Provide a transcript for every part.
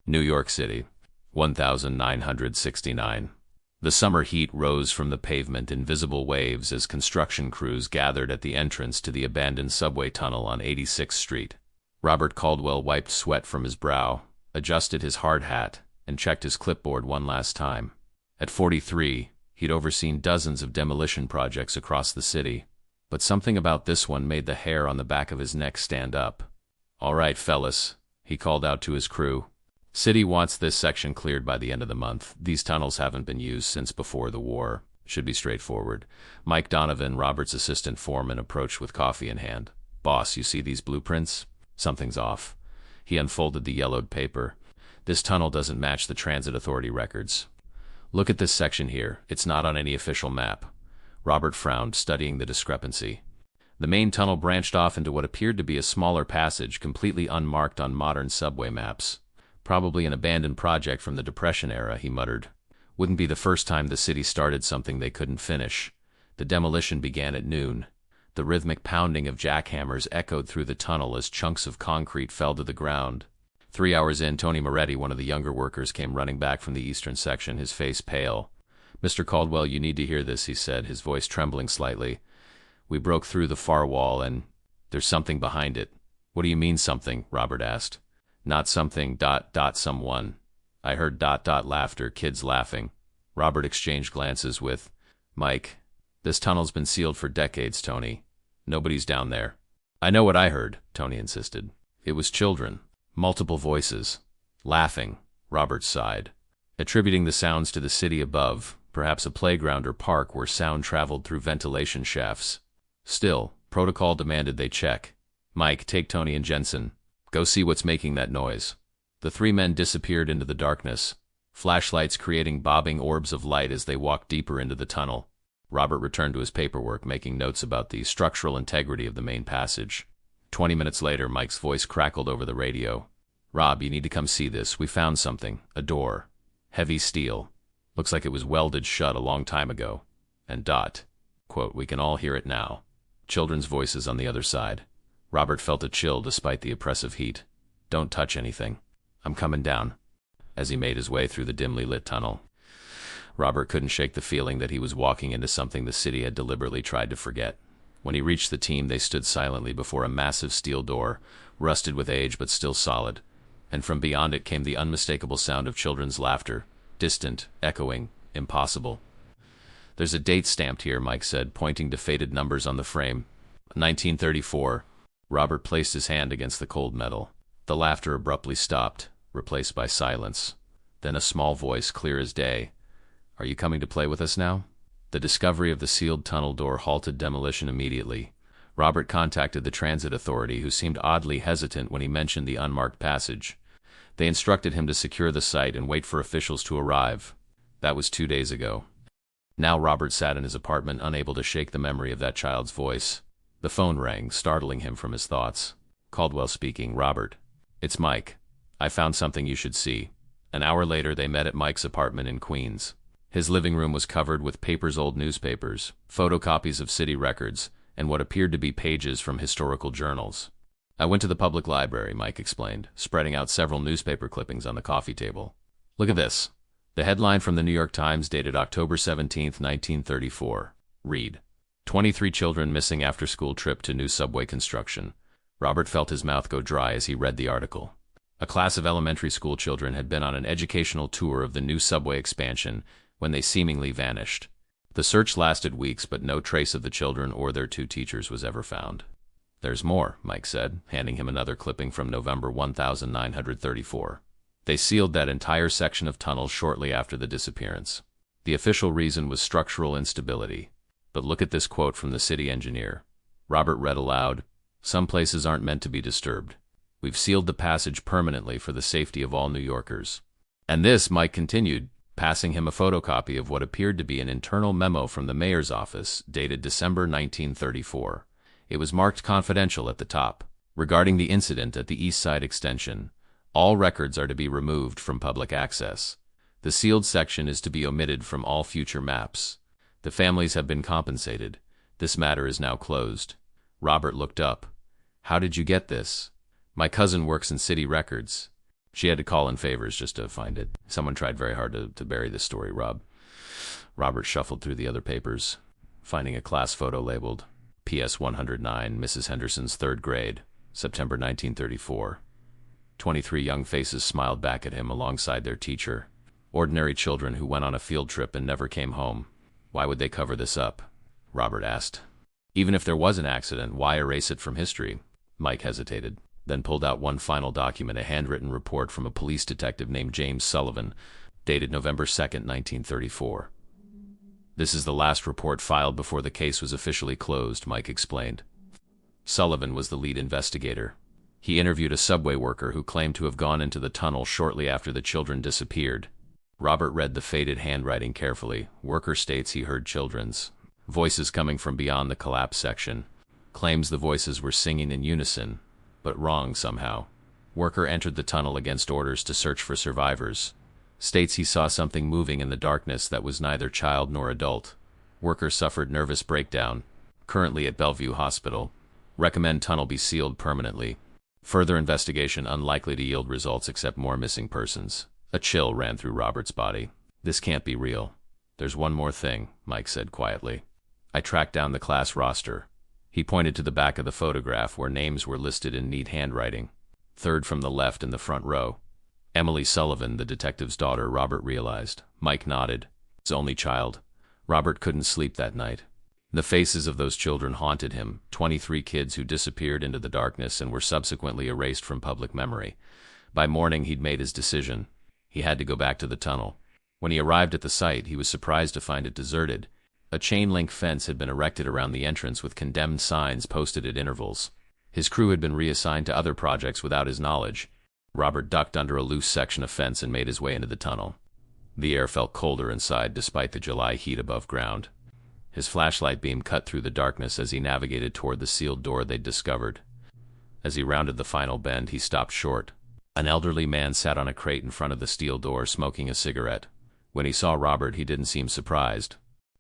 New York City, 1969. The summer heat rose from the pavement in visible waves as construction crews gathered at the entrance to the abandoned subway tunnel on 86th Street. Robert Caldwell wiped sweat from his brow, adjusted his hard hat, and checked his clipboard one last time. At 43, he'd overseen dozens of demolition projects across the city, but something about this one made the hair on the back of his neck stand up. "All right, fellas," he called out to his crew. "City wants this section cleared by the end of the month. These tunnels haven't been used since before the war. Should be straightforward." Mike Donovan, Robert's assistant foreman, approached with coffee in hand. "Boss, you see these blueprints? Something's off." He unfolded the yellowed paper. "This tunnel doesn't match the Transit Authority records. Look at this section here. It's not on any official map." Robert frowned, studying the discrepancy. The main tunnel branched off into what appeared to be a smaller passage, completely unmarked on modern subway maps. "Probably an abandoned project from the Depression era," he muttered. "Wouldn't be the first time the city started something they couldn't finish." The demolition began at noon. The rhythmic pounding of jackhammers echoed through the tunnel as chunks of concrete fell to the ground. 3 hours in, Tony Moretti, one of the younger workers, came running back from the eastern section, his face pale. "Mr. Caldwell, you need to hear this," he said, his voice trembling slightly. "We broke through the far wall, and there's something behind it." "What do you mean, something?" Robert asked. "Not something, someone." "I heard laughter, kids laughing." Robert exchanged glances with Mike. "This tunnel's been sealed for decades, Tony. Nobody's down there." "I know what I heard," Tony insisted. "It was children. Multiple voices. Laughing." Robert sighed, attributing the sounds to the city above, perhaps a playground or park where sound traveled through ventilation shafts. Still, protocol demanded they check. "Mike, take Tony and Jensen. Go see what's making that noise." The three men disappeared into the darkness, flashlights creating bobbing orbs of light as they walked deeper into the tunnel. Robert returned to his paperwork, making notes about the structural integrity of the main passage. 20 minutes later, Mike's voice crackled over the radio. "Rob, you need to come see this. We found something. A door. Heavy steel. Looks like it was welded shut a long time ago." And quote, "We can all hear it now." Children's voices on the other side. Robert felt a chill despite the oppressive heat. "Don't touch anything. I'm coming down." As he made his way through the dimly lit tunnel, Robert couldn't shake the feeling that he was walking into something the city had deliberately tried to forget. When he reached the team, they stood silently before a massive steel door, rusted with age but still solid, and from beyond it came the unmistakable sound of children's laughter, distant, echoing, impossible. "There's a date stamped here," Mike said, pointing to faded numbers on the frame. 1934. Robert placed his hand against the cold metal. The laughter abruptly stopped, replaced by silence. Then a small voice, clear as day. "Are you coming to play with us now?" The discovery of the sealed tunnel door halted demolition immediately. Robert contacted the Transit Authority, who seemed oddly hesitant when he mentioned the unmarked passage. They instructed him to secure the site and wait for officials to arrive. That was 2 days ago. Now Robert sat in his apartment, unable to shake the memory of that child's voice. The phone rang, startling him from his thoughts. Caldwell speaking. "Robert, it's Mike. I found something you should see." An hour later, they met at Mike's apartment in Queens. His living room was covered with papers, old newspapers, photocopies of city records, and what appeared to be pages from historical journals. "I went to the public library," Mike explained, spreading out several newspaper clippings on the coffee table. "Look at this." The headline from the New York Times, dated October 17, 1934. Read, "23 children missing after school trip to new subway construction." Robert felt his mouth go dry as he read the article. A class of elementary school children had been on an educational tour of the new subway expansion when they seemingly vanished. The search lasted weeks, but no trace of the children or their 2 teachers was ever found. "There's more," Mike said, handing him another clipping from November 1934. "They sealed that entire section of tunnel shortly after the disappearance. The official reason was structural instability. But look at this quote from the city engineer." Robert read aloud, "Some places aren't meant to be disturbed. We've sealed the passage permanently for the safety of all New Yorkers." "And this," Mike continued, passing him a photocopy of what appeared to be an internal memo from the mayor's office, dated December 1934. It was marked confidential at the top. "Regarding the incident at the East Side Extension, all records are to be removed from public access. The sealed section is to be omitted from all future maps. The families have been compensated. This matter is now closed." Robert looked up. "How did you get this?" "My cousin works in city records. She had to call in favors just to find it. Someone tried very hard to bury this story, Rob. Robert shuffled through the other papers, finding a class photo labeled PS 109, Mrs. Henderson's third grade, September 1934. 23 young faces smiled back at him alongside their teacher. Ordinary children who went on a field trip and never came home. Why would they cover this up? Robert asked. Even if there was an accident, why erase it from history? Mike hesitated, then pulled out one final document, a handwritten report from a police detective named James Sullivan, dated November 2nd, 1934. This is the last report filed before the case was officially closed, Mike explained. Sullivan was the lead investigator. He interviewed a subway worker who claimed to have gone into the tunnel shortly after the children disappeared. Robert read the faded handwriting carefully. Worker states he heard children's voices coming from beyond the collapse section. Claims the voices were singing in unison, but wrong somehow. Worker entered the tunnel against orders to search for survivors. States he saw something moving in the darkness that was neither child nor adult. Worker suffered nervous breakdown. Currently at Bellevue Hospital. Recommend tunnel be sealed permanently. Further investigation unlikely to yield results except more missing persons. A chill ran through Robert's body. This can't be real. There's one more thing, Mike said quietly. I tracked down the class roster. He pointed to the back of the photograph where names were listed in neat handwriting. Third from the left in the front row. Emily Sullivan, the detective's daughter, Robert realized. Mike nodded. His only child. Robert couldn't sleep that night. The faces of those children haunted him, 23 kids who disappeared into the darkness and were subsequently erased from public memory. By morning, he'd made his decision. He had to go back to the tunnel. When he arrived at the site, he was surprised to find it deserted. A chain-link fence had been erected around the entrance with condemned signs posted at intervals. His crew had been reassigned to other projects without his knowledge. Robert ducked under a loose section of fence and made his way into the tunnel. The air felt colder inside despite the July heat above ground. His flashlight beam cut through the darkness as he navigated toward the sealed door they'd discovered. As he rounded the final bend, he stopped short. An elderly man sat on a crate in front of the steel door, smoking a cigarette. When he saw Robert, he didn't seem surprised.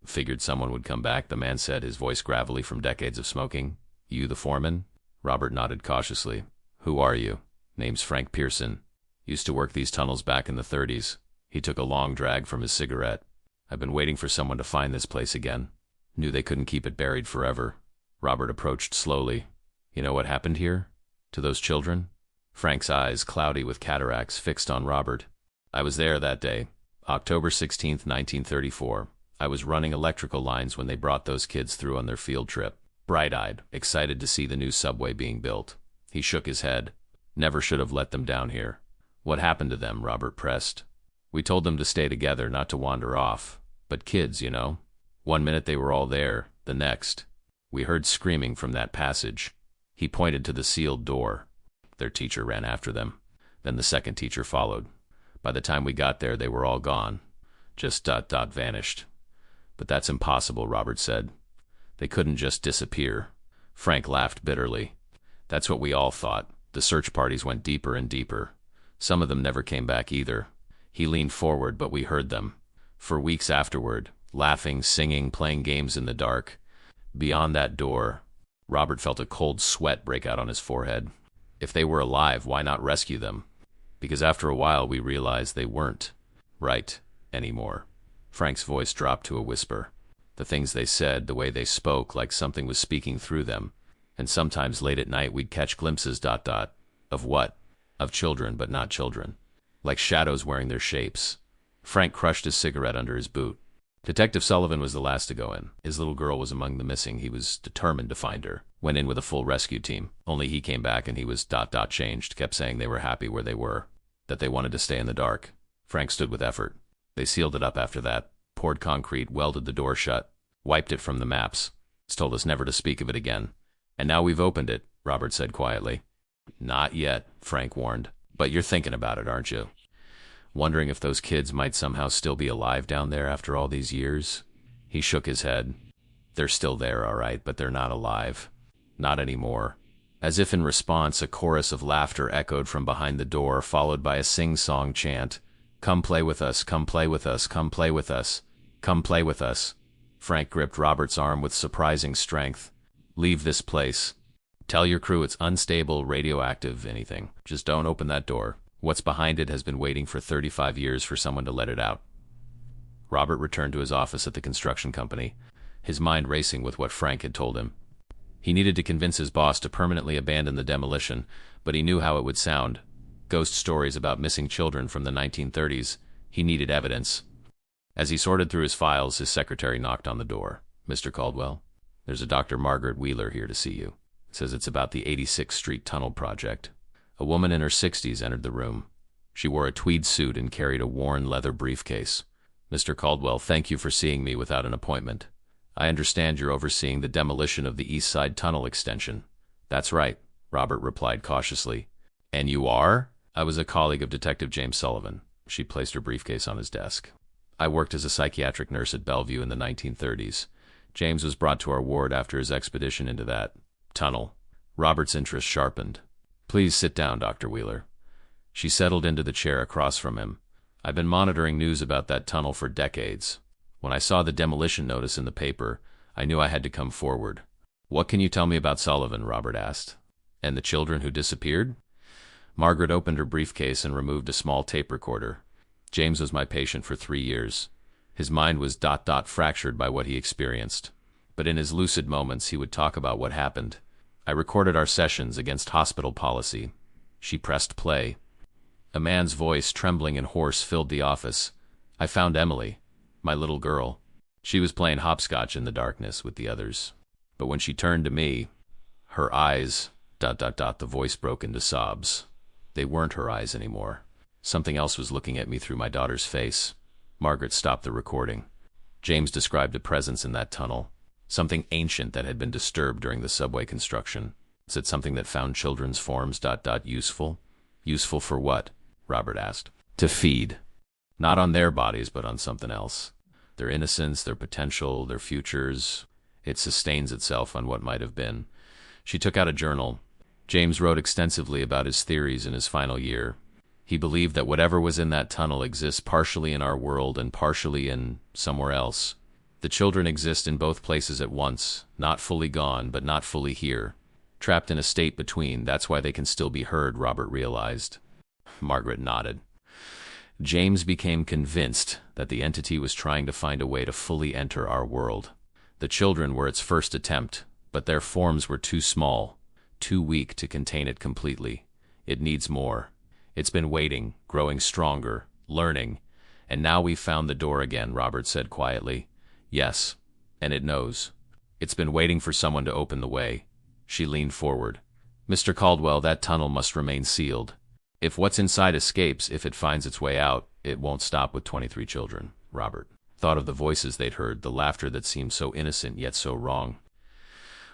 Figured someone would come back, the man said, his voice gravelly from decades of smoking. You the foreman? Robert nodded cautiously. Who are you? Name's Frank Pearson. Used to work these tunnels back in the 30s. He took a long drag from his cigarette. I've been waiting for someone to find this place again. Knew they couldn't keep it buried forever. Robert approached slowly. You know what happened here? To those children? Frank's eyes, cloudy with cataracts, fixed on Robert. I was there that day, October 16th, 1934. I was running electrical lines when they brought those kids through on their field trip. Bright-eyed, excited to see the new subway being built. He shook his head. Never should have let them down here. What happened to them? Robert pressed. We told them to stay together, not to wander off. But kids, you know. One minute they were all there, the next. We heard screaming from that passage. He pointed to the sealed door. Their teacher ran after them. Then the second teacher followed. By the time we got there, they were all gone. Just vanished. But that's impossible, Robert said. They couldn't just disappear. Frank laughed bitterly. That's what we all thought. The search parties went deeper and deeper. Some of them never came back either. He leaned forward, but we heard them. For weeks afterward, laughing, singing, playing games in the dark. Beyond that door, Robert felt a cold sweat break out on his forehead. If they were alive, why not rescue them? Because after a while we realized they weren't right anymore. Frank's voice dropped to a whisper. The things they said, the way they spoke, like something was speaking through them. And sometimes late at night we'd catch glimpses, of what? Of children, but not children. Like shadows wearing their shapes. Frank crushed his cigarette under his boot. Detective Sullivan was the last to go in. His little girl was among the missing. He was determined to find her. Went in with a full rescue team. Only he came back and he was changed. Kept saying they were happy where they were. That they wanted to stay in the dark. Frank stood with effort. They sealed it up after that. Poured concrete, welded the door shut. Wiped it from the maps. It's told us never to speak of it again. And now we've opened it, Robert said quietly. Not yet, Frank warned. But you're thinking about it, aren't you? Wondering if those kids might somehow still be alive down there after all these years? He shook his head. They're still there, all right, but they're not alive. Not anymore. As if in response, a chorus of laughter echoed from behind the door, followed by a sing-song chant. Come play with us, come play with us, come play with us, come play with us. Frank gripped Robert's arm with surprising strength. Leave this place. Tell your crew it's unstable, radioactive, anything. Just don't open that door. What's behind it has been waiting for 35 years for someone to let it out. Robert returned to his office at the construction company, his mind racing with what Frank had told him. He needed to convince his boss to permanently abandon the demolition, but he knew how it would sound. Ghost stories about missing children from the 1930s. He needed evidence. As he sorted through his files, his secretary knocked on the door. "Mr. Caldwell, there's a Dr. Margaret Wheeler here to see you. Says it's about the 86th Street Tunnel project." A woman in her 60s entered the room. She wore a tweed suit and carried a worn leather briefcase. "Mr. Caldwell, thank you for seeing me without an appointment. I understand you're overseeing the demolition of the East Side Tunnel extension." "That's right," Robert replied cautiously. "And you are?" "I was a colleague of Detective James Sullivan." She placed her briefcase on his desk. "I worked as a psychiatric nurse at Bellevue in the 1930s. James was brought to our ward after his expedition into that tunnel." Robert's interest sharpened. "Please sit down, Dr. Wheeler." She settled into the chair across from him. "I've been monitoring news about that tunnel for decades. When I saw the demolition notice in the paper, I knew I had to come forward." "What can you tell me about Sullivan?" Robert asked. "And the children who disappeared?" Margaret opened her briefcase and removed a small tape recorder. "James was my patient for 3 years. His mind was fractured by what he experienced. But in his lucid moments, he would talk about what happened. I recorded our sessions against hospital policy." She pressed play. A man's voice, trembling and hoarse, filled the office. "I found Emily, my little girl. She was playing hopscotch in the darkness with the others. But when she turned to me, her eyes, the voice broke into sobs. They weren't her eyes anymore. Something else was looking at me through my daughter's face." Margaret stopped the recording. "James described a presence in that tunnel. Something ancient that had been disturbed during the subway construction. Is it something that found children's forms, useful?" "Useful for what?" Robert asked. "To feed. Not on their bodies, but on something else. Their innocence, their potential, their futures. It sustains itself on what might have been." She took out a journal. James wrote extensively about his theories in his final year. He believed that whatever was in that tunnel exists partially in our world and partially in somewhere else. The children exist in both places at once, not fully gone, but not fully here. Trapped in a state between, that's why they can still be heard, Robert realized. Margaret nodded. James became convinced that the entity was trying to find a way to fully enter our world. The children were its first attempt, but their forms were too small, too weak to contain it completely. It needs more. It's been waiting, growing stronger, learning, and now we've found the door again, Robert said quietly. "Yes, and it knows. It's been waiting for someone to open the way." She leaned forward. "Mr. Caldwell, that tunnel must remain sealed. If what's inside escapes, if it finds its way out, it won't stop with 23 children." Robert thought of the voices they'd heard, the laughter that seemed so innocent yet so wrong.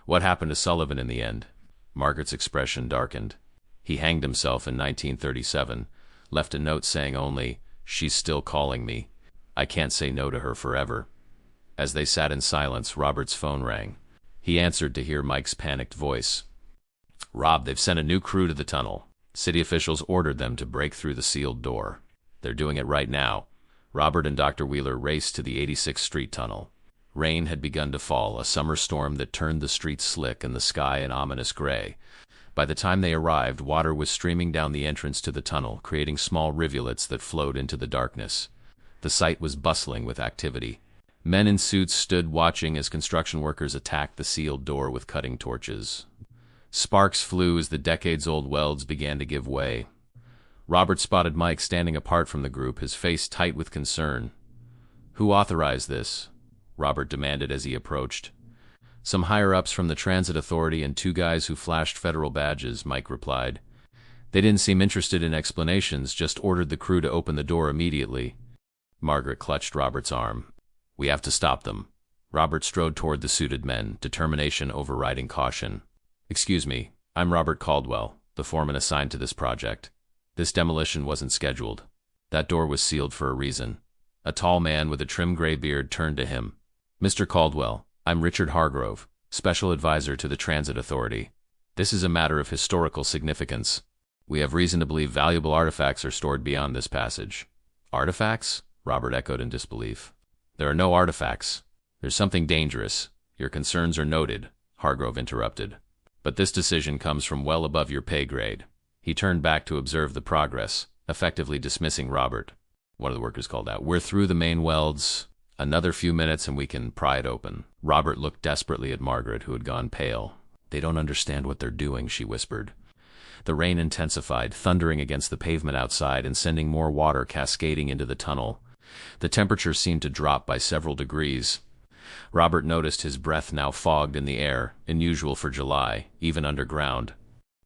"What happened to Sullivan in the end?" Margaret's expression darkened. "He hanged himself in 1937, left a note saying only, 'She's still calling me. I can't say no to her forever.'" As they sat in silence, Robert's phone rang. He answered to hear Mike's panicked voice. "Rob, they've sent a new crew to the tunnel. City officials ordered them to break through the sealed door. They're doing it right now." Robert and Dr. Wheeler raced to the 86th Street tunnel. Rain had begun to fall, a summer storm that turned the streets slick and the sky an ominous gray. By the time they arrived, water was streaming down the entrance to the tunnel, creating small rivulets that flowed into the darkness. The site was bustling with activity. Men in suits stood watching as construction workers attacked the sealed door with cutting torches. Sparks flew as the decades-old welds began to give way. Robert spotted Mike standing apart from the group, his face tight with concern. "Who authorized this?" Robert demanded as he approached. "Some higher-ups from the Transit Authority and 2 guys who flashed federal badges," Mike replied. "They didn't seem interested in explanations, just ordered the crew to open the door immediately." Margaret clutched Robert's arm. "We have to stop them." Robert strode toward the suited men, determination overriding caution. "Excuse me, I'm Robert Caldwell, the foreman assigned to this project. This demolition wasn't scheduled. That door was sealed for a reason." A tall man with a trim gray beard turned to him. "Mr. Caldwell, I'm Richard Hargrove, Special Advisor to the Transit Authority. This is a matter of historical significance. We have reason to believe valuable artifacts are stored beyond this passage." "Artifacts?" Robert echoed in disbelief. "There are no artifacts. There's something dangerous. Your concerns are noted," Hargrove interrupted. "But this decision comes from well above your pay grade." He turned back to observe the progress. effectively dismissing Robert. One of the workers called out, "We're through the main welds. Another few minutes and we can pry it open." Robert looked desperately at Margaret, who had gone pale. "They don't understand what they're doing," she whispered. The rain intensified, thundering against the pavement outside and sending more water cascading into the tunnel. The temperature seemed to drop by several degrees. Robert noticed his breath now fogged in the air, unusual for July, even underground.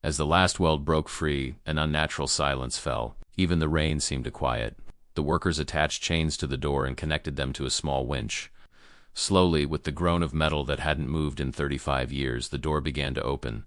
As the last weld broke free, an unnatural silence fell. Even the rain seemed to quiet. The workers attached chains to the door and connected them to a small winch. Slowly, with the groan of metal that hadn't moved in 35 years, the door began to open.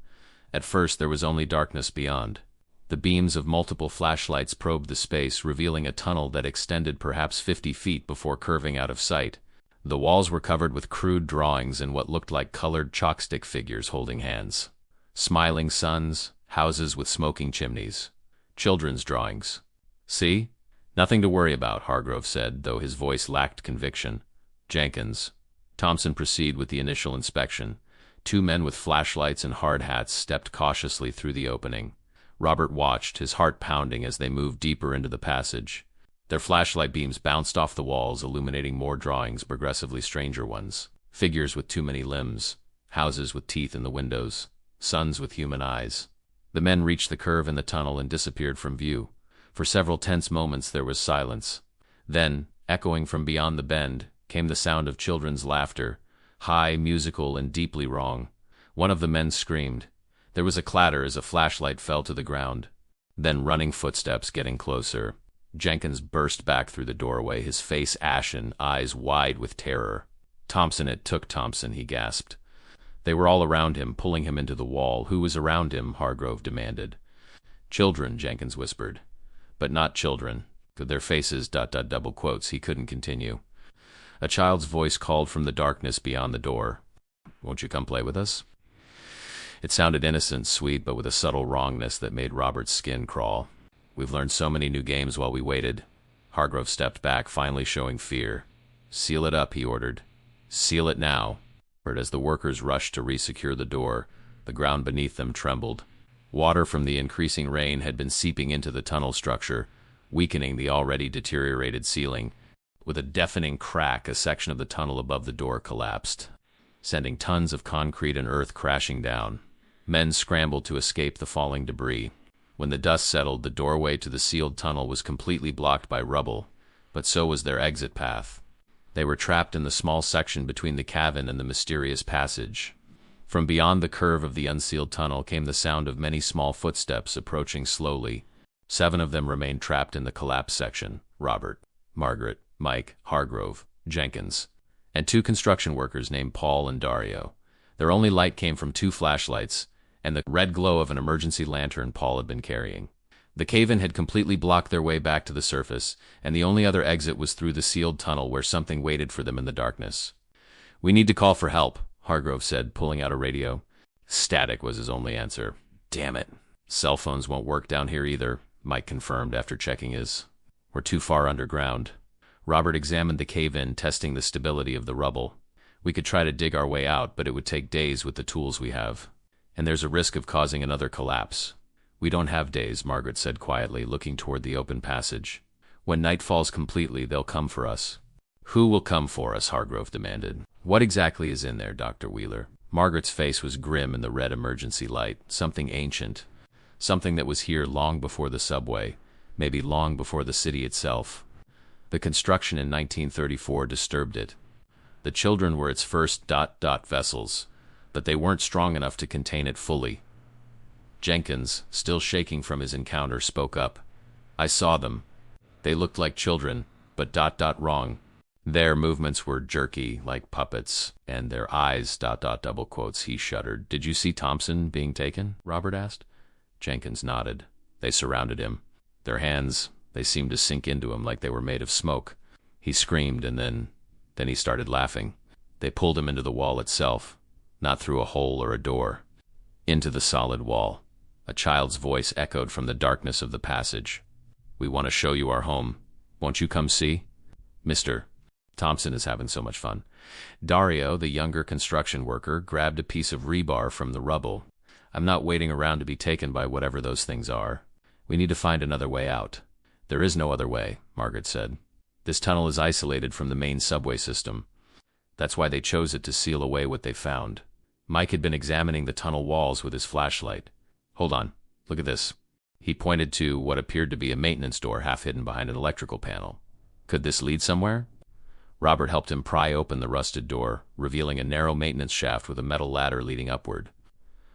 At first, there was only darkness beyond. The beams of multiple flashlights probed the space, revealing a tunnel that extended perhaps 50 feet before curving out of sight. The walls were covered with crude drawings and what looked like colored chalkstick figures holding hands. Smiling suns, houses with smoking chimneys. Children's drawings. "See? Nothing to worry about," Hargrove said, though his voice lacked conviction. "Jenkins." Thompson proceeded with the initial inspection. Two men with flashlights and hard hats stepped cautiously through the opening. Robert watched, his heart pounding as they moved deeper into the passage. Their flashlight beams bounced off the walls, illuminating more drawings, progressively stranger ones. Figures with too many limbs, houses with teeth in the windows, suns with human eyes. The men reached the curve in the tunnel and disappeared from view. For several tense moments there was silence. Then, echoing from beyond the bend, came the sound of children's laughter, high, musical, and deeply wrong. One of the men screamed. There was a clatter as a flashlight fell to the ground. Then running footsteps getting closer. Jenkins burst back through the doorway, his face ashen, eyes wide with terror. "Thompson, it took Thompson," he gasped. They were all around him, pulling him into the wall. "Who was around him?" Hargrove demanded. "Children," Jenkins whispered. "But not children. Their faces, ... double quotes." He couldn't continue. A child's voice called from the darkness beyond the door. "Won't you come play with us?" It sounded innocent, sweet, but with a subtle wrongness that made Robert's skin crawl. "We've learned so many new games while we waited." Hargrove stepped back, finally showing fear. "Seal it up," he ordered. "Seal it now." But as the workers rushed to resecure the door, the ground beneath them trembled. Water from the increasing rain had been seeping into the tunnel structure, weakening the already deteriorated ceiling. With a deafening crack, a section of the tunnel above the door collapsed, sending tons of concrete and earth crashing down. Men scrambled to escape the falling debris. When the dust settled, the doorway to the sealed tunnel was completely blocked by rubble, but so was their exit path. They were trapped in the small section between the cavern and the mysterious passage. From beyond the curve of the unsealed tunnel came the sound of many small footsteps approaching slowly. 7 of them remained trapped in the collapsed section: Robert, Margaret, Mike, Hargrove, Jenkins, and 2 construction workers named Paul and Dario. Their only light came from 2 flashlights and the red glow of an emergency lantern Paul had been carrying. The cave-in had completely blocked their way back to the surface, and the only other exit was through the sealed tunnel where something waited for them in the darkness. "We need to call for help," Hargrove said, pulling out a radio. Static was his only answer. "Damn it. Cell phones won't work down here either," Mike confirmed after checking his. "We're too far underground." Robert examined the cave-in, testing the stability of the rubble. "We could try to dig our way out, but it would take days with the tools we have. And there's a risk of causing another collapse." "We don't have days," Margaret said quietly, looking toward the open passage. "When night falls completely, they'll come for us." "Who will come for us?" Hargrove demanded. "What exactly is in there, Dr. Wheeler?" Margaret's face was grim in the red emergency light. Something ancient. Something that was here long before the subway, maybe long before the city itself. The construction in 1934 disturbed it. The children were its first ... vessels, but they weren't strong enough to contain it fully. Jenkins, still shaking from his encounter, spoke up. "I saw them. They looked like children, but ... wrong. Their movements were jerky, like puppets, and their eyes ... double quotes." He shuddered. "Did you see Thompson being taken?" Robert asked. Jenkins nodded. "They surrounded him. Their hands, they seemed to sink into him like they were made of smoke. He screamed, and then he started laughing. They pulled him into the wall itself, not through a hole or a door, into the solid wall." A child's voice echoed from the darkness of the passage. "We want to show you our home. Won't you come see? Mr. Thompson is having so much fun." Dario, the younger construction worker, grabbed a piece of rebar from the rubble. "I'm not waiting around to be taken by whatever those things are. We need to find another way out." There is no other way, Margaret said. This tunnel is isolated from the main subway system. That's why they chose it to seal away what they found. Mike had been examining the tunnel walls with his flashlight. Hold on, look at this. He pointed to what appeared to be a maintenance door half hidden behind an electrical panel. Could this lead somewhere? Robert helped him pry open the rusted door, revealing a narrow maintenance shaft with a metal ladder leading upward.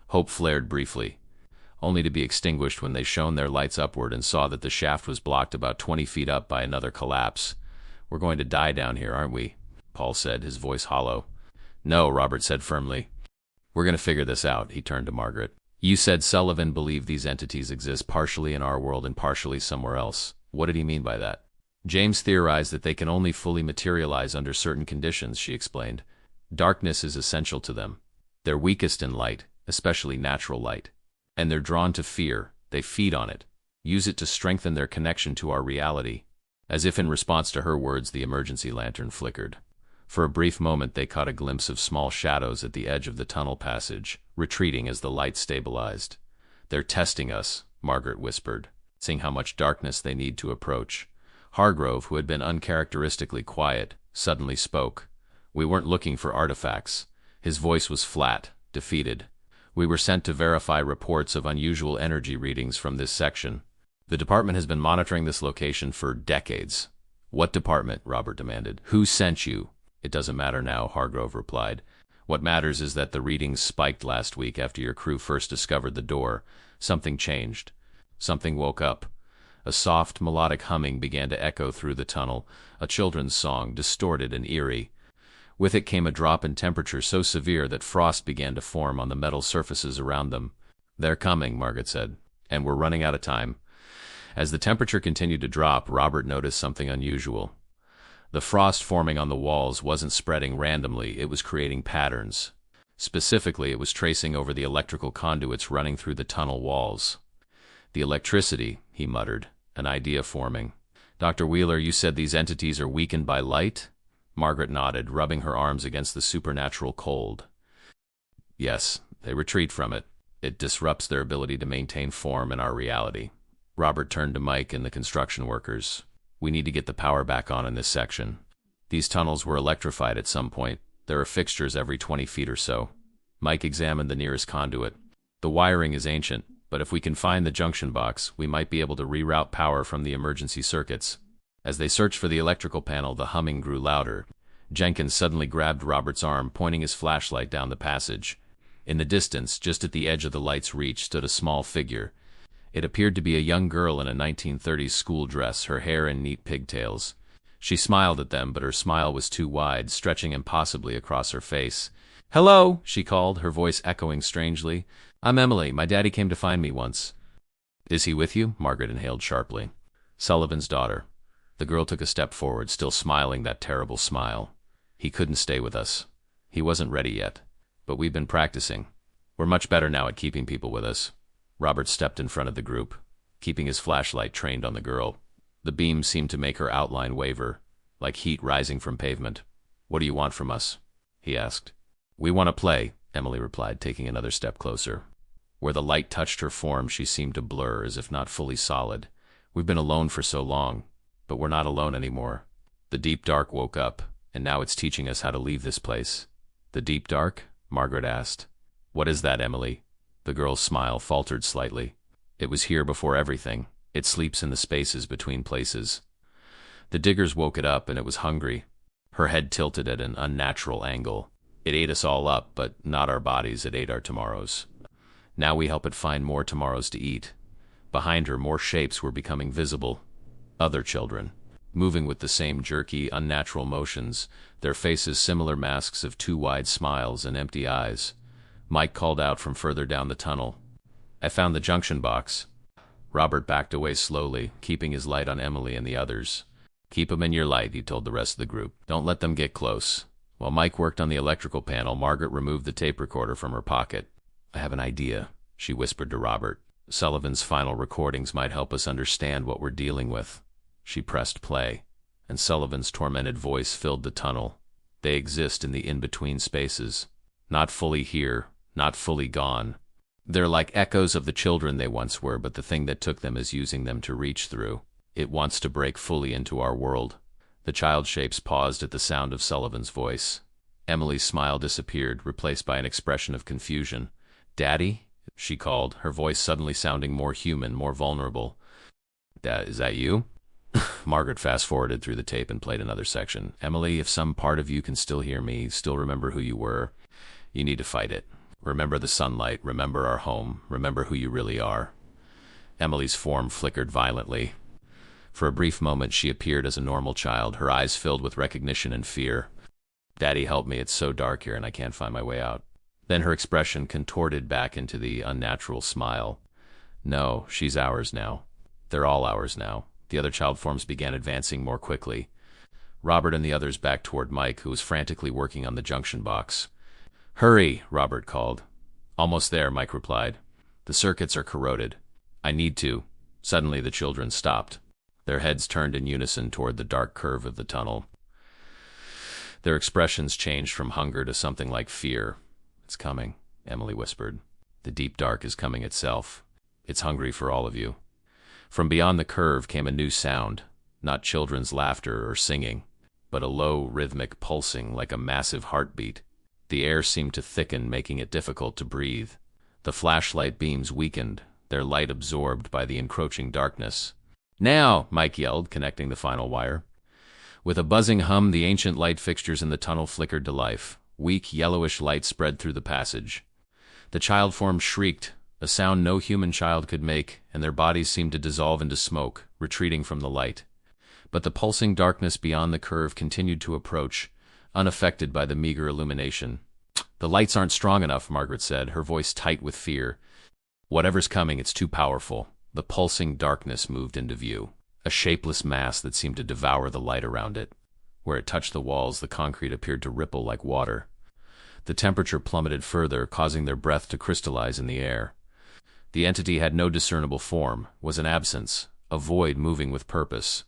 Hope flared briefly, only to be extinguished when they shone their lights upward and saw that the shaft was blocked about 20 feet up by another collapse. We're going to die down here, aren't we? Paul said, his voice hollow. No, Robert said firmly. We're going to figure this out, he turned to Margaret. You said Sullivan believed these entities exist partially in our world and partially somewhere else. What did he mean by that? James theorized that they can only fully materialize under certain conditions, she explained. Darkness is essential to them. They're weakest in light, especially natural light. And they're drawn to fear. They feed on it, use it to strengthen their connection to our reality. As if in response to her words, the emergency lantern flickered. For a brief moment they caught a glimpse of small shadows at the edge of the tunnel passage, retreating as the light stabilized. They're testing us, Margaret whispered, seeing how much darkness they need to approach. Hargrove, who had been uncharacteristically quiet, suddenly spoke. We weren't looking for artifacts. His voice was flat, defeated. We were sent to verify reports of unusual energy readings from this section. The department has been monitoring this location for decades. What department? Robert demanded. Who sent you? It doesn't matter now, Hargrove replied. What matters is that the readings spiked last week after your crew first discovered the door. Something changed. Something woke up. A soft, melodic humming began to echo through the tunnel, a children's song, distorted and eerie. With it came a drop in temperature so severe that frost began to form on the metal surfaces around them. They're coming, Margaret said, and we're running out of time. As the temperature continued to drop, Robert noticed something unusual. The frost forming on the walls wasn't spreading randomly, it was creating patterns. Specifically, it was tracing over the electrical conduits running through the tunnel walls. The electricity, he muttered, an idea forming. Dr. Wheeler, you said these entities are weakened by light? Margaret nodded, rubbing her arms against the supernatural cold. Yes, they retreat from it. It disrupts their ability to maintain form in our reality. Robert turned to Mike and the construction workers. We need to get the power back on in this section. These tunnels were electrified at some point. There are fixtures every 20 feet or so. Mike examined the nearest conduit. The wiring is ancient, but if we can find the junction box, we might be able to reroute power from the emergency circuits. As they searched for the electrical panel, the humming grew louder. Jenkins suddenly grabbed Robert's arm, pointing his flashlight down the passage. In the distance, just at the edge of the light's reach, stood a small figure. It appeared to be a young girl in a 1930s school dress, her hair in neat pigtails. She smiled at them, but her smile was too wide, stretching impossibly across her face. "Hello," she called, her voice echoing strangely. "I'm Emily. My daddy came to find me once." "Is he with you?" Margaret inhaled sharply. "Sullivan's daughter." The girl took a step forward, still smiling that terrible smile. "He couldn't stay with us. He wasn't ready yet. But we've been practicing. We're much better now at keeping people with us." Robert stepped in front of the group, keeping his flashlight trained on the girl. The beam seemed to make her outline waver, like heat rising from pavement. "What do you want from us?" he asked. "We want to play," Emily replied, taking another step closer. Where the light touched her form, she seemed to blur, as if not fully solid. "We've been alone for so long, but we're not alone anymore. The deep dark woke up, and now it's teaching us how to leave this place." "The deep dark?" Margaret asked. "What is that, Emily?" The girl's smile faltered slightly. "It was here before everything. It sleeps in the spaces between places. The diggers woke it up, and it was hungry." Her head tilted at an unnatural angle. "It ate us all up, but not our bodies. It ate our tomorrows. Now we help it find more tomorrows to eat." Behind her, more shapes were becoming visible. Other children, moving with the same jerky, unnatural motions, their faces similar masks of too wide smiles and empty eyes. Mike called out from further down the tunnel. "I found the junction box." Robert backed away slowly, keeping his light on Emily and the others. "Keep 'em in your light," he told the rest of the group. "Don't let them get close." While Mike worked on the electrical panel, Margaret removed the tape recorder from her pocket. "I have an idea," she whispered to Robert. "Sullivan's final recordings might help us understand what we're dealing with." She pressed play, and Sullivan's tormented voice filled the tunnel. "They exist in the in-between spaces. Not fully here, not fully gone. They're like echoes of the children they once were, but the thing that took them is using them to reach through. It wants to break fully into our world. The child shapes paused at the sound of Sullivan's voice. Emily's smile disappeared, replaced by an expression of confusion. "Daddy?" she called, her voice suddenly sounding more human, more vulnerable. "Dad, is that you?" Margaret fast-forwarded through the tape and played another section. "Emily, if some part of you can still hear me, still remember who you were, you need to fight it. Remember the sunlight, remember our home, remember who you really are." Emily's form flickered violently. For a brief moment she appeared as a normal child, her eyes filled with recognition and fear. "Daddy, help me, it's so dark here and I can't find my way out." Then her expression contorted back into the unnatural smile. "No, she's ours now. They're all ours now." The other child forms began advancing more quickly. Robert and the others backed toward Mike, who was frantically working on the junction box. "Hurry," Robert called. "Almost there," Mike replied. "The circuits are corroded. I need to." Suddenly the children stopped. Their heads turned in unison toward the dark curve of the tunnel. Their expressions changed from hunger to something like fear. "It's coming," Emily whispered. "The deep dark is coming itself. It's hungry for all of you." From beyond the curve came a new sound, not children's laughter or singing, but a low, rhythmic pulsing like a massive heartbeat. The air seemed to thicken, making it difficult to breathe. The flashlight beams weakened, their light absorbed by the encroaching darkness. "Now!" Mike yelled, connecting the final wire. With a buzzing hum, the ancient light fixtures in the tunnel flickered to life. Weak, yellowish light spread through the passage. The child forms shrieked, a sound no human child could make, and their bodies seemed to dissolve into smoke, retreating from the light. But the pulsing darkness beyond the curve continued to approach, unaffected by the meager illumination. "The lights aren't strong enough," Margaret said, her voice tight with fear. "Whatever's coming, it's too powerful." The pulsing darkness moved into view, a shapeless mass that seemed to devour the light around it. Where it touched the walls, the concrete appeared to ripple like water. The temperature plummeted further, causing their breath to crystallize in the air. The entity had no discernible form, was an absence, a void moving with purpose.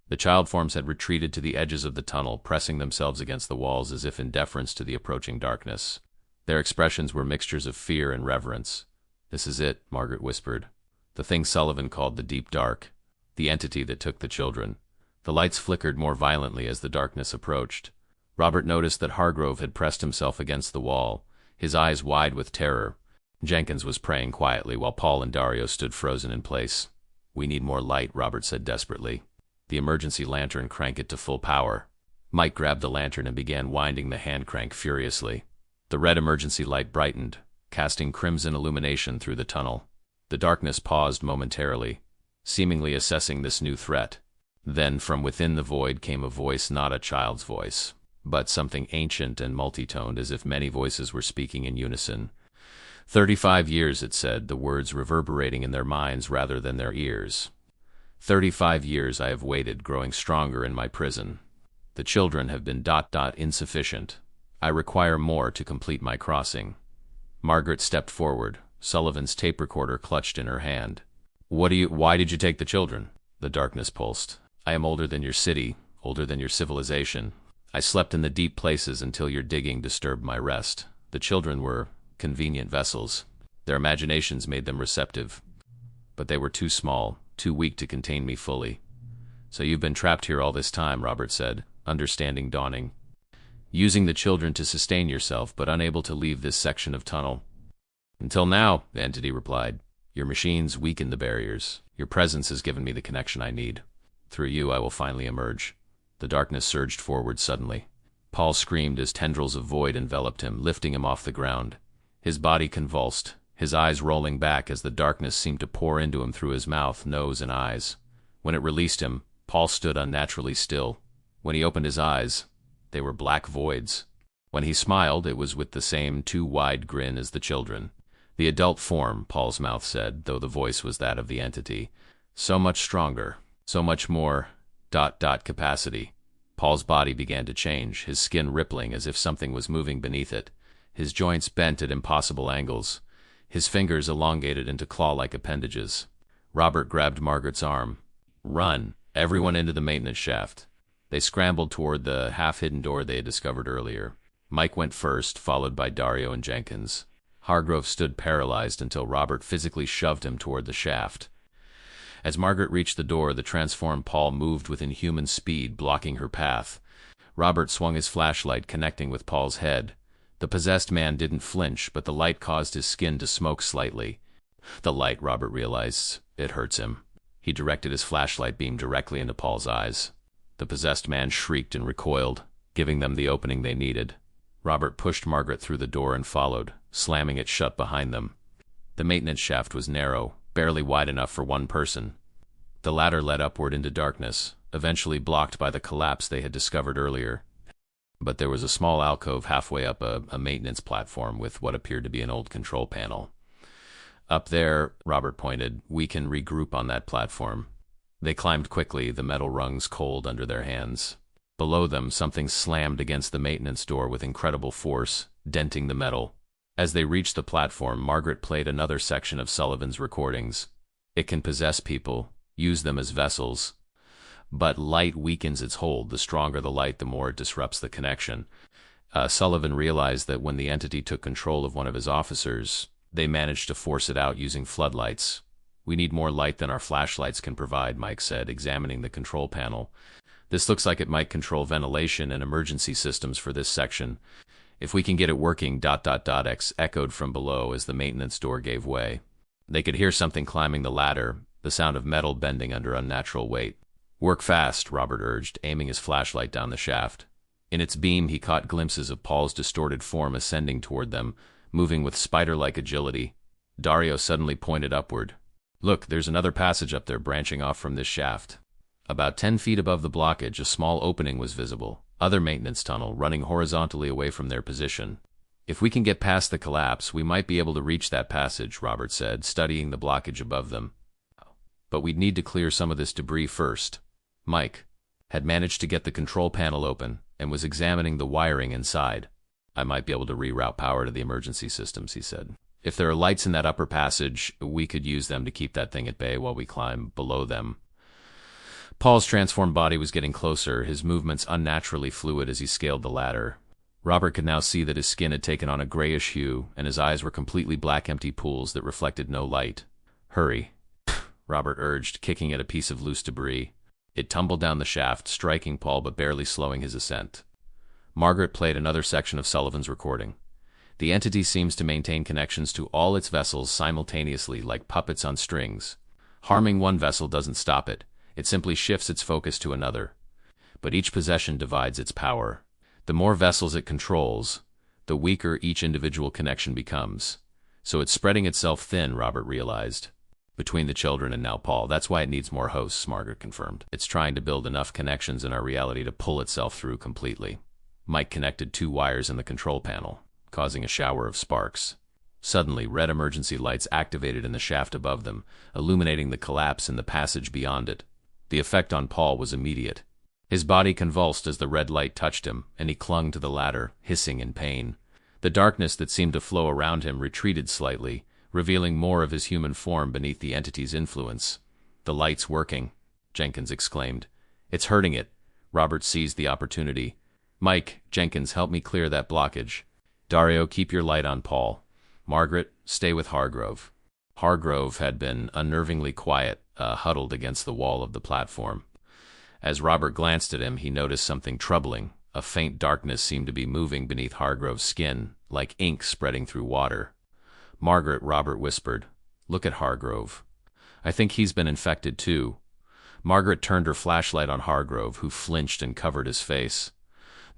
The child forms had retreated to the edges of the tunnel, pressing themselves against the walls as if in deference to the approaching darkness. Their expressions were mixtures of fear and reverence. "This is it," Margaret whispered. "The thing Sullivan called the deep dark, the entity that took the children." The lights flickered more violently as the darkness approached. Robert noticed that Hargrove had pressed himself against the wall, his eyes wide with terror. Jenkins was praying quietly, while Paul and Dario stood frozen in place. "We need more light," Robert said desperately. "The emergency lantern, crank it to full power." Mike grabbed the lantern and began winding the hand crank furiously. The red emergency light brightened, casting crimson illumination through the tunnel. The darkness paused momentarily, seemingly assessing this new threat. Then from within the void came a voice, not a child's voice, but something ancient and multitoned, as if many voices were speaking in unison. 35 years, it said, the words reverberating in their minds rather than their ears. 35 years I have waited, growing stronger in my prison. The children have been ... insufficient. I require more to complete my crossing. Margaret stepped forward, Sullivan's tape recorder clutched in her hand. Why did you take the children?" The darkness pulsed. "I am older than your city, older than your civilization. I slept in the deep places until your digging disturbed my rest. The children were convenient vessels. Their imaginations made them receptive. But they were too small, too weak to contain me fully." "So you've been trapped here all this time," Robert said, understanding dawning. "Using the children to sustain yourself, but unable to leave this section of tunnel." "Until now," the entity replied. "Your machines weakened the barriers. Your presence has given me the connection I need. Through you I will finally emerge." The darkness surged forward suddenly. Paul screamed as tendrils of void enveloped him, lifting him off the ground. His body convulsed, his eyes rolling back as the darkness seemed to pour into him through his mouth, nose, and eyes. When it released him, Paul stood unnaturally still. When he opened his eyes, they were black voids. When he smiled, it was with the same too-wide grin as the children. "The adult form," Paul's mouth said, though the voice was that of the entity. "So much stronger, so much more ... capacity." Paul's body began to change, his skin rippling as if something was moving beneath it. His joints bent at impossible angles, his fingers elongated into claw-like appendages. Robert grabbed Margaret's arm. "Run! Everyone into the maintenance shaft." They scrambled toward the half-hidden door they had discovered earlier. Mike went first, followed by Dario and Jenkins. Hargrove stood paralyzed until Robert physically shoved him toward the shaft. As Margaret reached the door, the transformed Paul moved with inhuman speed, blocking her path. Robert swung his flashlight, connecting with Paul's head. The possessed man didn't flinch, but the light caused his skin to smoke slightly. The light, Robert realized, it hurts him. He directed his flashlight beam directly into Paul's eyes. The possessed man shrieked and recoiled, giving them the opening they needed. Robert pushed Margaret through the door and followed, slamming it shut behind them. The maintenance shaft was narrow, barely wide enough for one person. The ladder led upward into darkness, eventually blocked by the collapse they had discovered earlier. But there was a small alcove halfway up a maintenance platform with what appeared to be an old control panel. Up there, Robert pointed, we can regroup on that platform. They climbed quickly, the metal rungs cold under their hands. Below them, something slammed against the maintenance door with incredible force, denting the metal. As they reached the platform, Margaret played another section of Sullivan's recordings. It can possess people, use them as vessels. But light weakens its hold. The stronger the light, the more it disrupts the connection. Sullivan realized that when the entity took control of one of his officers, they managed to force it out using floodlights. We need more light than our flashlights can provide, Mike said, examining the control panel. This looks like it might control ventilation and emergency systems for this section. If we can get it working, ... X echoed from below as the maintenance door gave way. They could hear something climbing the ladder, the sound of metal bending under unnatural weight. Work fast, Robert urged, aiming his flashlight down the shaft. In its beam, he caught glimpses of Paul's distorted form ascending toward them, moving with spider-like agility. Dario suddenly pointed upward. Look, there's another passage up there branching off from this shaft. About 10 feet above the blockage, a small opening was visible, other maintenance tunnel running horizontally away from their position. If we can get past the collapse, we might be able to reach that passage, Robert said, studying the blockage above them. But we'd need to clear some of this debris first. Mike had managed to get the control panel open and was examining the wiring inside. I might be able to reroute power to the emergency systems, he said. If there are lights in that upper passage, we could use them to keep that thing at bay while we climb below them. Paul's transformed body was getting closer, his movements unnaturally fluid as he scaled the ladder. Robert could now see that his skin had taken on a grayish hue, and his eyes were completely black, empty pools that reflected no light. Hurry, Robert urged, kicking at a piece of loose debris. It tumbled down the shaft, striking Paul but barely slowing his ascent. Margaret played another section of Sullivan's recording. The entity seems to maintain connections to all its vessels simultaneously, like puppets on strings. Harming one vessel doesn't stop it. It simply shifts its focus to another. But each possession divides its power. The more vessels it controls, the weaker each individual connection becomes. So it's spreading itself thin, Robert realized. Between the children and now Paul. That's why it needs more hosts, Margaret confirmed. It's trying to build enough connections in our reality to pull itself through completely. Mike connected 2 wires in the control panel, causing a shower of sparks. Suddenly, red emergency lights activated in the shaft above them, illuminating the collapse in the passage beyond it. The effect on Paul was immediate. His body convulsed as the red light touched him, and he clung to the ladder, hissing in pain. The darkness that seemed to flow around him retreated slightly, revealing more of his human form beneath the entity's influence. "The light's working," Jenkins exclaimed. "It's hurting it." Robert seized the opportunity. "Mike, Jenkins, help me clear that blockage. Dario, keep your light on Paul. Margaret, stay with Hargrove." Hargrove had been unnervingly quiet, huddled against the wall of the platform. As Robert glanced at him, he noticed something troubling. A faint darkness seemed to be moving beneath Hargrove's skin, like ink spreading through water. "Margaret," Robert whispered, "look at Hargrove. I think he's been infected too." Margaret turned her flashlight on Hargrove, who flinched and covered his face.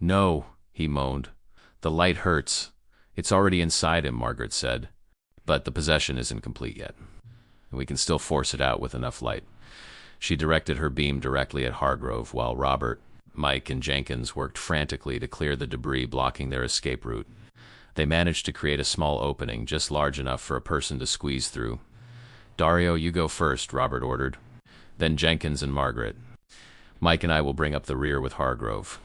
"No," he moaned. "The light hurts." "It's already inside him," Margaret said. "But the possession isn't complete yet. We can still force it out with enough light." She directed her beam directly at Hargrove, while Robert, Mike, and Jenkins worked frantically to clear the debris blocking their escape route. They managed to create a small opening, just large enough for a person to squeeze through. "Dario, you go first," Robert ordered. "Then Jenkins and Margaret. Mike and I will bring up the rear with Hargrove."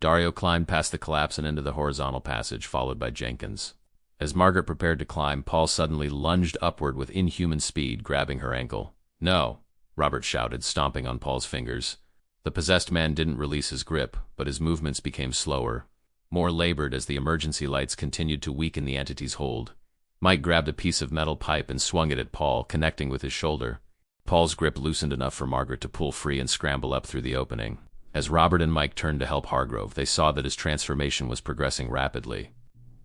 Dario climbed past the collapse and into the horizontal passage, followed by Jenkins. As Margaret prepared to climb, Paul suddenly lunged upward with inhuman speed, grabbing her ankle. "No!" Robert shouted, stomping on Paul's fingers. The possessed man didn't release his grip, but his movements became slower, more labored as the emergency lights continued to weaken the entity's hold. Mike grabbed a piece of metal pipe and swung it at Paul, connecting with his shoulder. Paul's grip loosened enough for Margaret to pull free and scramble up through the opening. As Robert and Mike turned to help Hargrove, they saw that his transformation was progressing rapidly.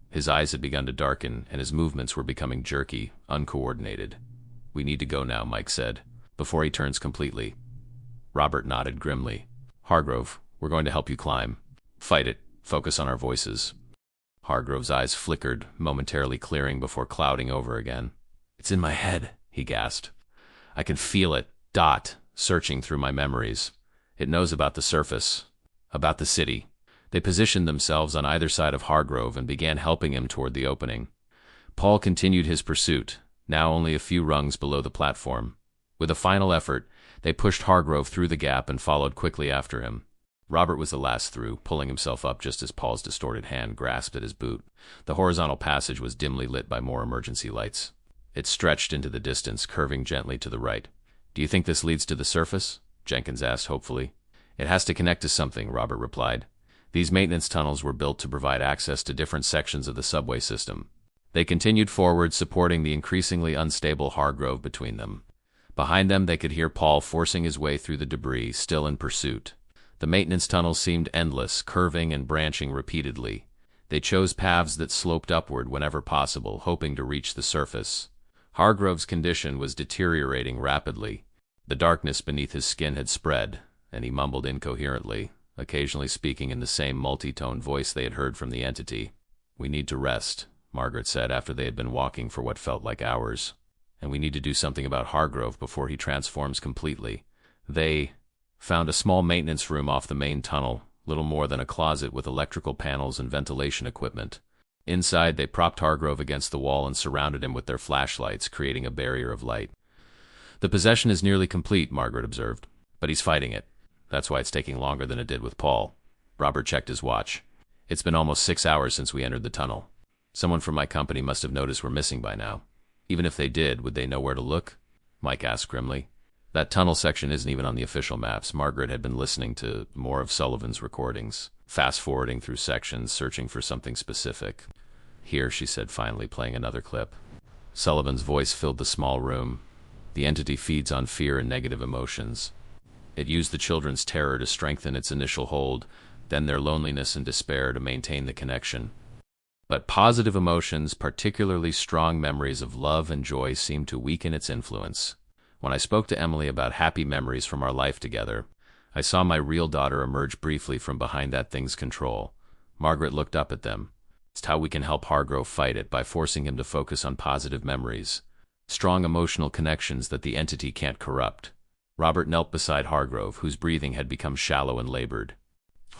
His eyes had begun to darken, and his movements were becoming jerky, uncoordinated. "We need to go now," Mike said, "before he turns completely." Robert nodded grimly. "Hargrove, we're going to help you climb. Fight it. Focus on our voices." Hargrove's eyes flickered, momentarily clearing before clouding over again. "It's in my head," he gasped. "I can feel it, searching through my memories. It knows about the surface, about the city." They positioned themselves on either side of Hargrove and began helping him toward the opening. Paul continued his pursuit, now only a few rungs below the platform. With a final effort, they pushed Hargrove through the gap and followed quickly after him. Robert was the last through, pulling himself up just as Paul's distorted hand grasped at his boot. The horizontal passage was dimly lit by more emergency lights. It stretched into the distance, curving gently to the right. "Do you think this leads to the surface?" Jenkins asked hopefully. "It has to connect to something," Robert replied. "These maintenance tunnels were built to provide access to different sections of the subway system." They continued forward, supporting the increasingly unstable Hargrove between them. Behind them, they could hear Paul forcing his way through the debris, still in pursuit. The maintenance tunnels seemed endless, curving and branching repeatedly. They chose paths that sloped upward whenever possible, hoping to reach the surface. Hargrove's condition was deteriorating rapidly. The darkness beneath his skin had spread, and he mumbled incoherently, occasionally speaking in the same multi-tone voice they had heard from the entity. "We need to rest," Margaret said after they had been walking for what felt like hours. "And we need to do something about Hargrove before he transforms completely." They found a small maintenance room off the main tunnel, little more than a closet with electrical panels and ventilation equipment. Inside, they propped Hargrove against the wall and surrounded him with their flashlights, creating a barrier of light. "The possession is nearly complete," Margaret observed, "but he's fighting it. That's why it's taking longer than it did with Paul." Robert checked his watch. "It's been almost 6 hours since we entered the tunnel. Someone from my company must have noticed we're missing by now. Even if they did, would they know where to look?" Mike asked grimly. "That tunnel section isn't even on the official maps." Margaret had been listening to more of Sullivan's recordings, fast-forwarding through sections, searching for something specific. "Here," she said finally, playing another clip. Sullivan's voice filled the small room. "The entity feeds on fear and negative emotions. It used the children's terror to strengthen its initial hold, then their loneliness and despair to maintain the connection. But positive emotions, particularly strong memories of love and joy, seemed to weaken its influence. When I spoke to Emily about happy memories from our life together, I saw my real daughter emerge briefly from behind that thing's control." Margaret looked up at them. "It's how we can help Hargrove fight it, by forcing him to focus on positive memories, strong emotional connections that the entity can't corrupt." Robert knelt beside Hargrove, whose breathing had become shallow and labored.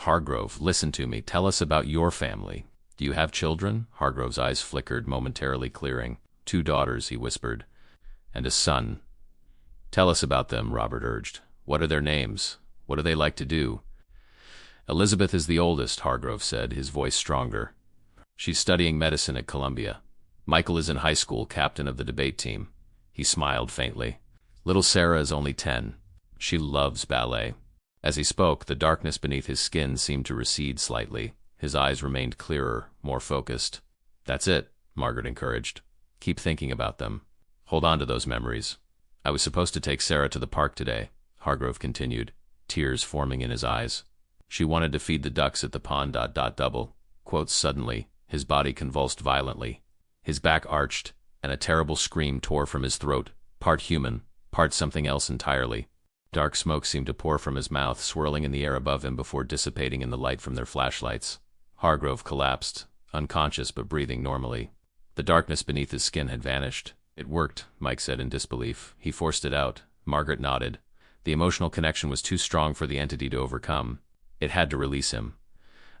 "Hargrove, listen to me. Tell us about your family. Do you have children?" Hargrove's eyes flickered, momentarily clearing. "2 daughters," he whispered, "and a son." "Tell us about them," Robert urged. "What are their names? What do they like to do?" "Elizabeth is the oldest," Hargrove said, his voice stronger. "She's studying medicine at Columbia. Michael is in high school, captain of the debate team." He smiled faintly. "Little Sarah is only 10. She loves ballet." As he spoke, the darkness beneath his skin seemed to recede slightly. His eyes remained clearer, more focused. "That's it," Margaret encouraged. "Keep thinking about them. Hold on to those memories." "I was supposed to take Sarah to the park today," Hargrove continued, tears forming in his eyes. "She wanted to feed the ducks at the pond. Double quotes suddenly. His body convulsed violently. His back arched, and a terrible scream tore from his throat, part human, part something else entirely. Dark smoke seemed to pour from his mouth, swirling in the air above him before dissipating in the light from their flashlights. Hargrove collapsed, unconscious but breathing normally. The darkness beneath his skin had vanished. "It worked," Mike said in disbelief. "He forced it out." Margaret nodded. The emotional connection was too strong for the entity to overcome. It had to release him.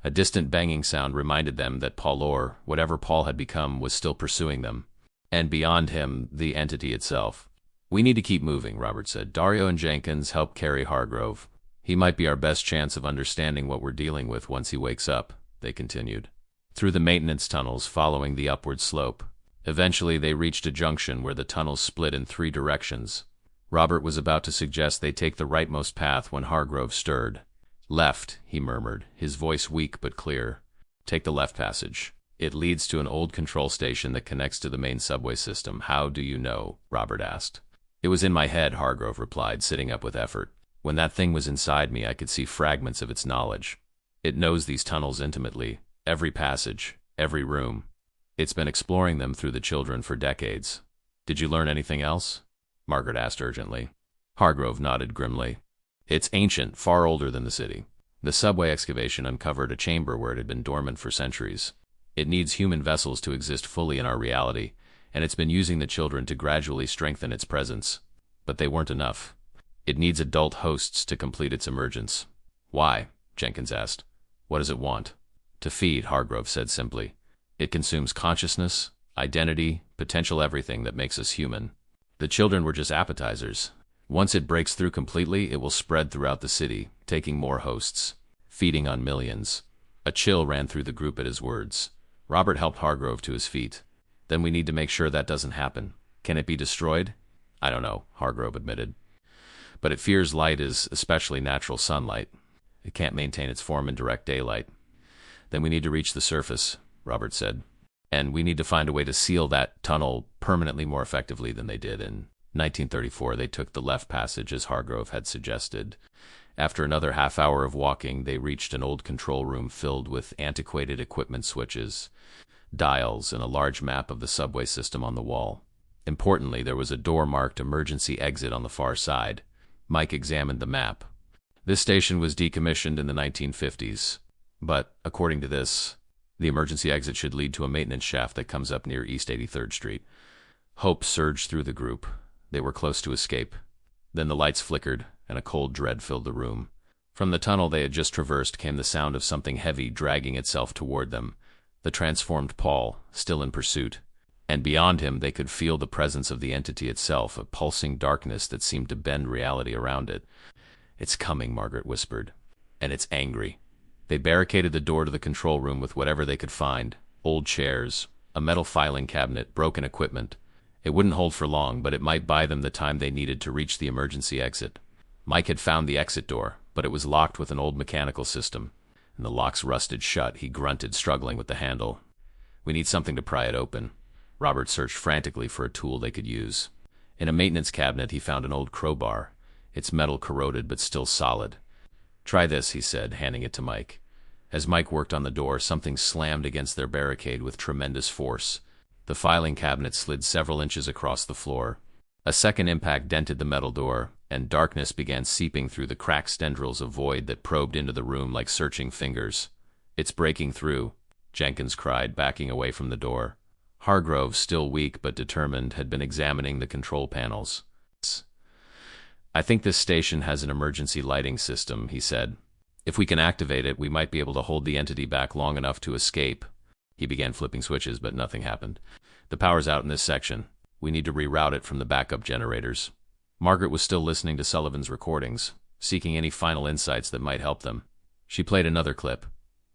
A distant banging sound reminded them that Paul, or whatever Paul had become, was still pursuing them. And beyond him, the entity itself. "We need to keep moving," Robert said. "Dario and Jenkins help carry Hargrove. He might be our best chance of understanding what we're dealing with once he wakes up," they continued. Through the maintenance tunnels, following the upward slope. Eventually, they reached a junction where the tunnels split in 3 directions. Robert was about to suggest they take the rightmost path when Hargrove stirred. "Left," he murmured, his voice weak but clear. "Take the left passage. It leads to an old control station that connects to the main subway system." "How do you know?" Robert asked. It was in my head, Hargrove replied, sitting up with effort. When that thing was inside me, I could see fragments of its knowledge. It knows these tunnels intimately, every passage, every room. It's been exploring them through the children for decades. Did you learn anything else? Margaret asked urgently. Hargrove nodded grimly. It's ancient, far older than the city. The subway excavation uncovered a chamber where it had been dormant for centuries. It needs human vessels to exist fully in our reality, and it's been using the children to gradually strengthen its presence. But they weren't enough. It needs adult hosts to complete its emergence. Why? Jenkins asked. What does it want? To feed, Hargrove said simply. It consumes consciousness, identity, potential everything that makes us human. The children were just appetizers. Once it breaks through completely, it will spread throughout the city, taking more hosts, feeding on millions. A chill ran through the group at his words. Robert helped Hargrove to his feet. Then we need to make sure that doesn't happen. Can it be destroyed? I don't know, Hargrove admitted. But it fears light, especially natural sunlight. It can't maintain its form in direct daylight. Then we need to reach the surface, Robert said. And we need to find a way to seal that tunnel permanently more effectively than they did. In 1934, they took the left passage as Hargrove had suggested. After another half hour of walking, they reached an old control room filled with antiquated equipment switches, dials, and a large map of the subway system on the wall. Importantly, there was a door marked emergency exit on the far side. Mike examined the map. This station was decommissioned in the 1950s, but according to this, the emergency exit should lead to a maintenance shaft that comes up near East 83rd Street. Hope surged through the group. They were close to escape. Then the lights flickered, and a cold dread filled the room. From the tunnel they had just traversed came the sound of something heavy dragging itself toward them, the transformed Paul, still in pursuit. And beyond him they could feel the presence of the entity itself, a pulsing darkness that seemed to bend reality around it. It's coming, Margaret whispered. And it's angry. They barricaded the door to the control room with whatever they could find. Old chairs, a metal filing cabinet, broken equipment. It wouldn't hold for long, but it might buy them the time they needed to reach the emergency exit. Mike had found the exit door, but it was locked with an old mechanical system, and the locks rusted shut. He grunted, struggling with the handle. We need something to pry it open. Robert searched frantically for a tool they could use. In a maintenance cabinet, he found an old crowbar, its metal corroded but still solid. Try this, he said, handing it to Mike. As Mike worked on the door, something slammed against their barricade with tremendous force. The filing cabinet slid several inches across the floor. A second impact dented the metal door, and darkness began seeping through the cracked tendrils of void that probed into the room like searching fingers. It's breaking through, Jenkins cried, backing away from the door. Hargrove, still weak but determined, had been examining the control panels. I think this station has an emergency lighting system, he said. If we can activate it, we might be able to hold the entity back long enough to escape. He began flipping switches, but nothing happened. The power's out in this section. We need to reroute it from the backup generators. Margaret was still listening to Sullivan's recordings, seeking any final insights that might help them. She played another clip.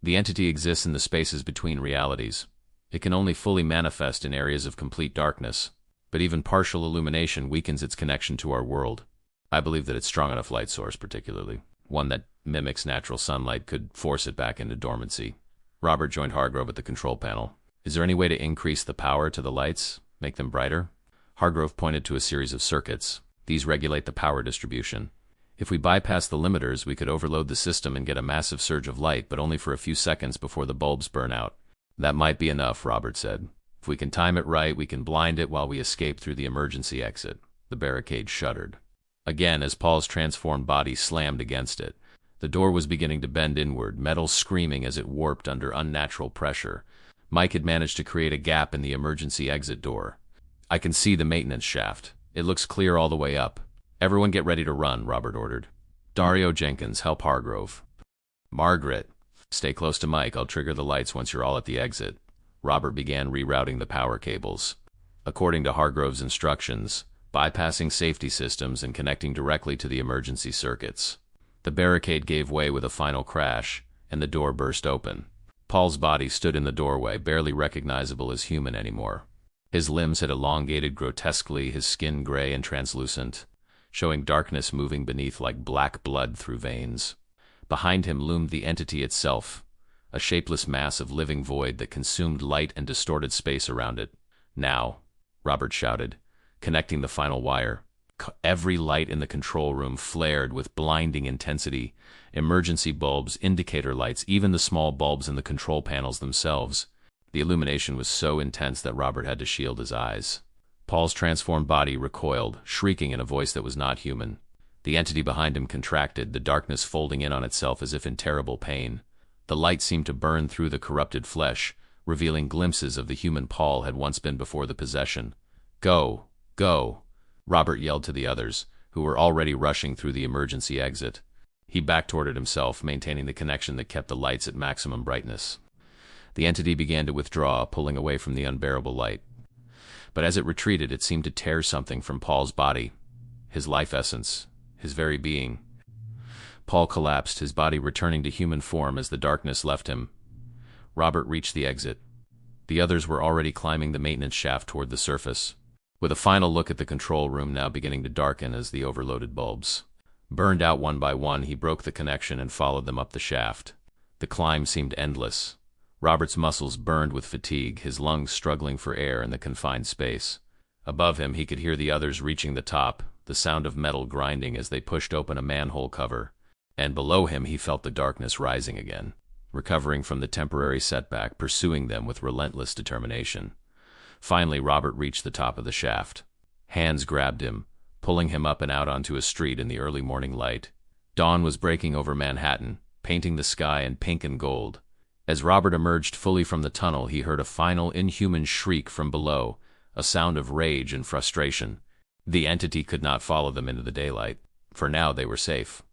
The entity exists in the spaces between realities. It can only fully manifest in areas of complete darkness, but even partial illumination weakens its connection to our world. I believe that its strong enough light source, particularly one that mimics natural sunlight, could force it back into dormancy. Robert joined Hargrove at the control panel. Is there any way to increase the power to the lights, make them brighter? Hargrove pointed to a series of circuits. These regulate the power distribution. If we bypass the limiters, we could overload the system and get a massive surge of light, but only for a few seconds before the bulbs burn out. That might be enough, Robert said. If we can time it right, we can blind it while we escape through the emergency exit. The barricade shuddered. Again, as Paul's transformed body slammed against it, the door was beginning to bend inward, metal screaming as it warped under unnatural pressure. Mike had managed to create a gap in the emergency exit door. I can see the maintenance shaft. It looks clear all the way up. Everyone get ready to run, Robert ordered. Dario, Jenkins, help Hargrove. Margaret, stay close to Mike. I'll trigger the lights once you're all at the exit. Robert began rerouting the power cables. According to Hargrove's instructions, bypassing safety systems and connecting directly to the emergency circuits. The barricade gave way with a final crash, and the door burst open. Paul's body stood in the doorway, barely recognizable as human anymore. His limbs had elongated grotesquely, his skin gray and translucent, showing darkness moving beneath like black blood through veins. Behind him loomed the entity itself, a shapeless mass of living void that consumed light and distorted space around it. Now, Robert shouted, connecting the final wire. Every light in the control room flared with blinding intensity. Emergency bulbs, indicator lights, even the small bulbs in the control panels themselves. The illumination was so intense that Robert had to shield his eyes. Paul's transformed body recoiled, shrieking in a voice that was not human. The entity behind him contracted, the darkness folding in on itself as if in terrible pain. The light seemed to burn through the corrupted flesh, revealing glimpses of the human Paul had once been before the possession. "Go! Go!" Robert yelled to the others, who were already rushing through the emergency exit. He backed toward it himself, maintaining the connection that kept the lights at maximum brightness. The entity began to withdraw, pulling away from the unbearable light. But as it retreated, it seemed to tear something from Paul's body, his life essence, his very being. Paul collapsed, his body returning to human form as the darkness left him. Robert reached the exit. The others were already climbing the maintenance shaft toward the surface, with a final look at the control room now beginning to darken as the overloaded bulbs burned out one by one. He broke the connection and followed them up the shaft. The climb seemed endless. Robert's muscles burned with fatigue, his lungs struggling for air in the confined space. Above him, he could hear the others reaching the top, the sound of metal grinding as they pushed open a manhole cover. And below him, he felt the darkness rising again, recovering from the temporary setback, pursuing them with relentless determination. Finally, Robert reached the top of the shaft. Hands grabbed him, pulling him up and out onto a street in the early morning light. Dawn was breaking over Manhattan, painting the sky in pink and gold. As Robert emerged fully from the tunnel, he heard a final inhuman shriek from below, a sound of rage and frustration. The entity could not follow them into the daylight. For now, they were safe.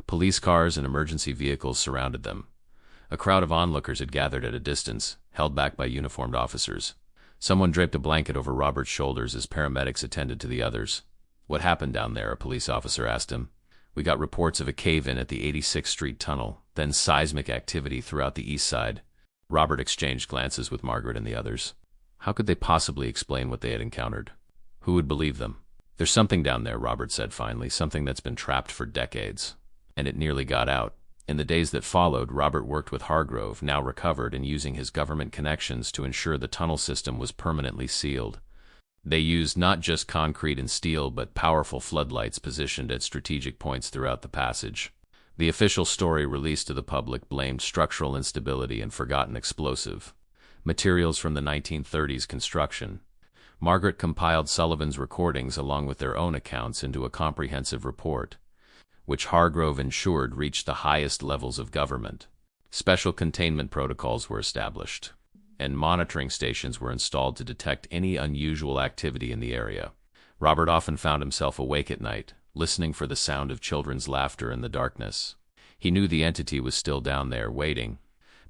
Police cars and emergency vehicles surrounded them. A crowd of onlookers had gathered at a distance, held back by uniformed officers. Someone draped a blanket over Robert's shoulders as paramedics attended to the others. "What happened down there?" a police officer asked him. "We got reports of a cave-in at the 86th Street tunnel, then seismic activity throughout the east side." Robert exchanged glances with Margaret and the others. How could they possibly explain what they had encountered? Who would believe them? "There's something down there," Robert said finally, "something that's been trapped for decades. And it nearly got out." In the days that followed, Robert worked with Hargrove, now recovered, and using his government connections to ensure the tunnel system was permanently sealed. They used not just concrete and steel, but powerful floodlights positioned at strategic points throughout the passage. The official story released to the public blamed structural instability and forgotten explosive materials from the 1930s construction. Margaret compiled Sullivan's recordings along with their own accounts into a comprehensive report, which Hargrove ensured reached the highest levels of government. Special containment protocols were established, and monitoring stations were installed to detect any unusual activity in the area. Robert often found himself awake at night, listening for the sound of children's laughter in the darkness. He knew the entity was still down there, waiting.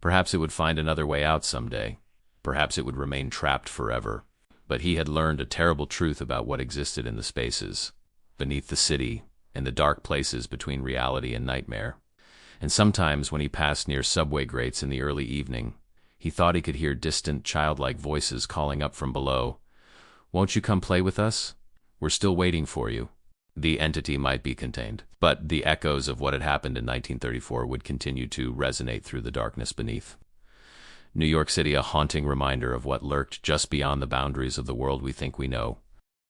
Perhaps it would find another way out someday. Perhaps it would remain trapped forever. But he had learned a terrible truth about what existed in the spaces beneath the city, and the dark places between reality and nightmare. And sometimes when he passed near subway grates in the early evening, he thought he could hear distant, childlike voices calling up from below. "Won't you come play with us? We're still waiting for you." The entity might be contained, but the echoes of what had happened in 1934 would continue to resonate through the darkness beneath. New York City, a haunting reminder of what lurked just beyond the boundaries of the world we think we know.